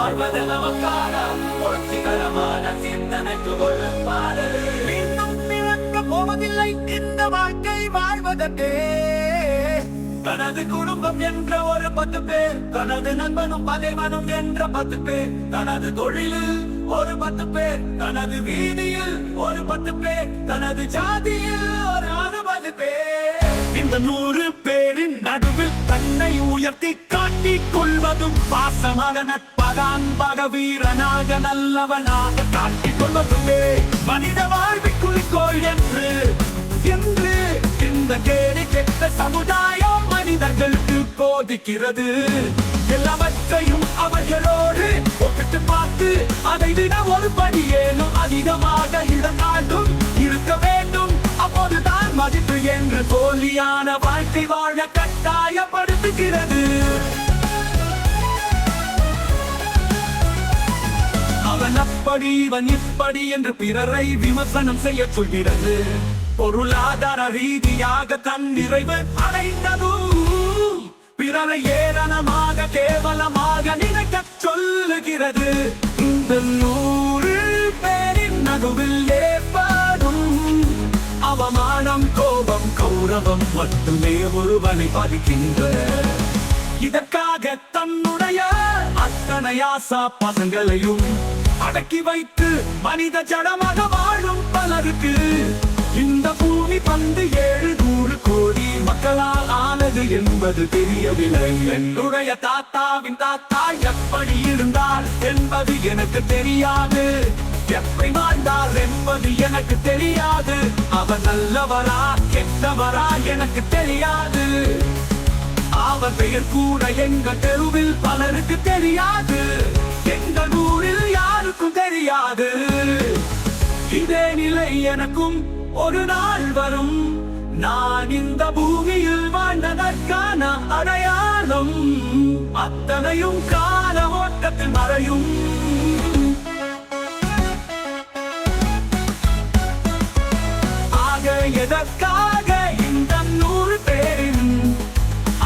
வாழ்வது நமக்கான புரட்சிகரமான சிந்தனைக்கு ஒரு பாடல். மீண்டும் பிறக்க போவதில்லை இந்த வாழ்க்கை வாழ்வதற்கே. தனது குடும்பம் என்ற ஒரு 10 பேர், தனது நண்பனும் பகைவனும் என்ற 10 பேர், தனது தொழிலில் ஒரு 10 பேர், தனது வீதியில் ஒரு 10 பேர், தனது ஜாதியில் ஒரு 60 பேர். இந்த 100 பேரின் நடுவில் தன்னை உயர்த்தி காட்டிக் கொள்வதும் பாசமாக நட்பாக அன்பாக வீரனாக நல்லவனாக காட்டிக் கொள்வதுமே மனித வாழ்வின் குறிக்கோள் என்று இந்த கேடு கெட்ட சமுதாயம் மனிதர்களுக்கு போதிக்கிறது. எல்லாவற்றையும் அவர்களோடு ஒப்பிட்டு பார்த்து அதை விட ஒரு படியேனும் அதிகமாக இடநாடும் இருக்க வேண்டும். அப்போதுதான் மதிப்பு என்று போலியான வாழ்க்கை வாழ கட்டாயப்படுத்துகிறது. அவன் அப்படி இவன் இப்படி என்று பிறரை விமர்சனம் செய்ய சொல்கிறது. பொருளாதார ரீதியாக தன் நிறைவு அடைந்ததும் பிறரை ஏளனமாக கேவலமாக நினைக்க சொல்லுகிறது. இந்த 100 பேரின் நடுவில் ஏற்படும் அவமானம் கோபம் கௌரவம் மட்டுமே ஒருவனை பாதிக்கின்றன. இதற்காக தன்னுடைய அத்தனை ஆசா பசங்களையும் அடக்கி வைத்து மனித ஜடமாக வாழும் பலருக்கு இந்த பூமி 700 கோடி மக்களால் ஆனது என்பது தெரியவில்லை. என்னுடைய தாத்தாவின் தாத்தா எப்படி இருந்தார் என்பது எனக்கு தெரியாது. எப்படி வாழ்ந்தார் என்பது எனக்கு தெரியாது. அவர் நல்லவரா கெட்டவரா எனக்கு தெரியாது. அவர் பெயர் கூட எங்க தெருவில் பலருக்கு தெரியாது. எங்க ஊரில் யாருக்கும் தெரியாது. இதே நிலை எனக்கும் ஒரு நாள் வரும். நான் இந்த பூமியில் வாழ்ந்ததற்கான அடையாளம் அத்தனையும் கால ஓட்டத்தில் மறையும். ஆக எதற்காக இந்த 100 பேரின்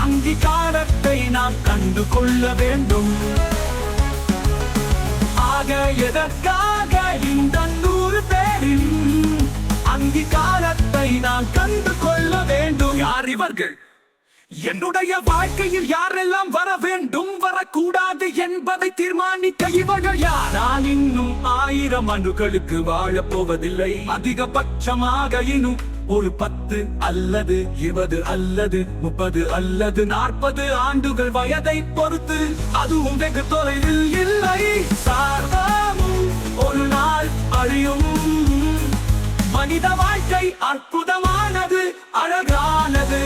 அங்கீகாரத்தை நாம் கண்டு கொள்ள வேண்டும். ஆக எதற்காக இந்த 100 பேரின் அங்கீகாரத்தை நான் கண்டு கொள்ள வேண்டும். யார் இவர்கள்? என்னுடைய வாழ்க்கையில் யாரெல்லாம் வர வேண்டும் வரக்கூடாது என்பதை தீர்மானிக்க இவர்கள் யார்? நான் இன்னும் 1000 ஆண்டுகளுக்கு வாழப் போவதில்லை. அதிகபட்சமாக இன்னும் ஒரு 10 அல்லது 20 அல்லது 30 அல்லது 40 ஆண்டுகள் வயதை பொறுத்து. அதுவும் வெகு தொலைவில் இல்லை. சார்பாமும் ஒரு நாள் அழியும். மனித வாழ்க்கை அற்புதமானது அழகானது.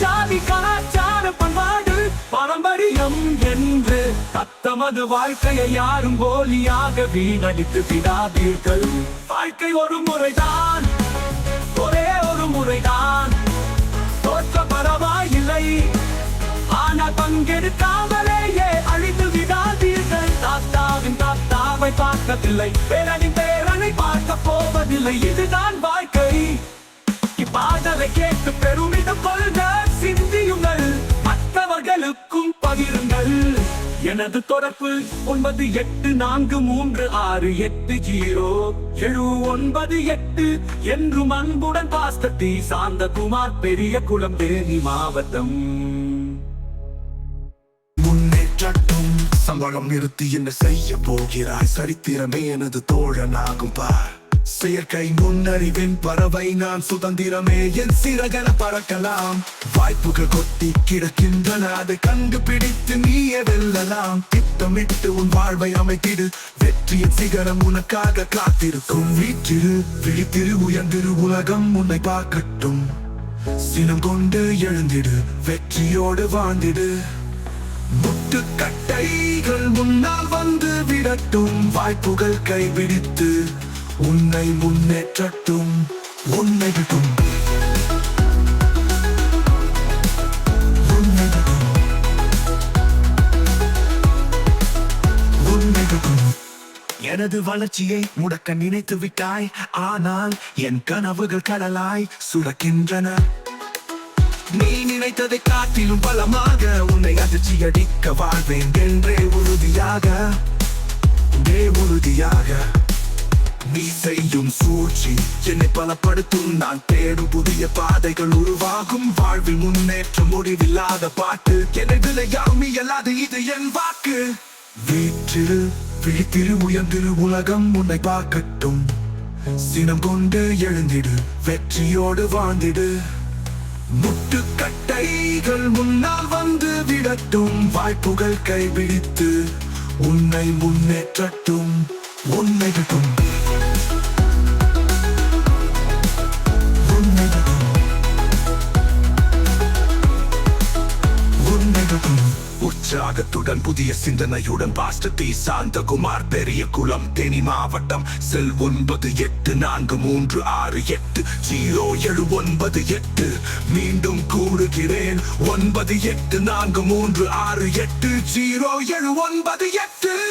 ஜாதி கலாச்சார பண்பாடு பாரம்பரியம் என்று தத்தமது வாழ்க்கையை யாரும் போலியாக வீணடித்து விடாதீர்கள். வாழ்க்கை ஒரு முறைதான், ஒரே ஒரு முறைதான். தோற்ற பரவாயில்லை, ஆனால் பங்கெடுக்காமலேயே அழித்து விடாதீர்கள். தாத்தாவின் தாத்தாவை பார்க்கவில்லை, பேரனின் பேரனை பார்க்க போவதில்லை. இதுதான் வாழ்க்கை. இப்பாடலை கேட்டு பெருமிதம் கொள்க, சிந்தியுங்கள், மற்றவர்களுக்கும் பகிருங்கள். எனது தொடர்பு 9843680798 என்றும் அன்புடன் பாஸ்தத்தி சாந்தகுமார், பெரிய குளம், தேனி மாவட்டம். முன்னேற்றட்டும் சம்பளம் நிறுத்தி என்ன செய்ய போகிறாய்? சரித்திரமே எனது தோழனாகும் பார். செயற்கை நுண்ணறிவின் பறவை நான், சுதந்திரமே என் சிறகென பறக்கலாம். வாய்ப்புகள் கொட்டி கிடக்கின்றன, அதை கண்டுபிடித்து நீயே வெல்லலாம். திட்டமிட்டு உன் வாழ்வை அமைத்திடு, வெற்றியின் சிகரம் உனக்காக காத்திருக்கும். வீற்றிரு, விழித்திரு, உயர்ந்திரு, உலகம் உன்னை பார்க்கட்டும். சினம் கொண்டு எழுந்திடு, வெற்றியோடு வாழ்ந்திடு. முட்டுக்கட்டைகள் முன்னால் வந்து விடட்டும், வாய்ப்புகள் கைபிடித்து உன்னை முன்னேற்றட்டும். உன்னை விட்டும் எனது வளர்ச்சியை முடக்க நினைத்து விட்டாய். ஆனால் என் கனவுகள் கடலாய் சுரக்கின்றன. நீ நினைத்ததை காட்டிலும் பலமாக உன்னை அதிர்ச்சி அடிக்க வாழ்வேன் என்றே உறுதியா உறுதியாக உறுதியாக நீ செய்யும் சூழ்ச்சி என்னை பலப்படுத்தும் நான் தேடும் புதிய பாதைகள் உருவாகும் வாழ்வில் முன்னேற்றம் முடிவில்லாத பாட்டு என்னை விளையாமி அல்லாது இது என் வாக்கு வீற்றில் விழித்திரு உயர்ந்திரு உலகம் உன்னை பார்க்கட்டும் சினம் கொண்டு எழுந்திடு வெற்றியோடு வாழ்ந்திடு முட்டுக்கட்டைகள் முன்னால் வந்து விடட்டும் வாய்ப்புகள் கைபிடித்து உன்னை முன்னேற்றட்டும் உன்னைகட்டும் உற்சாகத்துடன் புதிய சிந்தனையுடன் பாஸ்டர் டி சாந்தகுமார் பெரிய குளம் தேனி மாவட்டம் செல் 9843680798 மீண்டும் கூறுகிறேன் 9843680798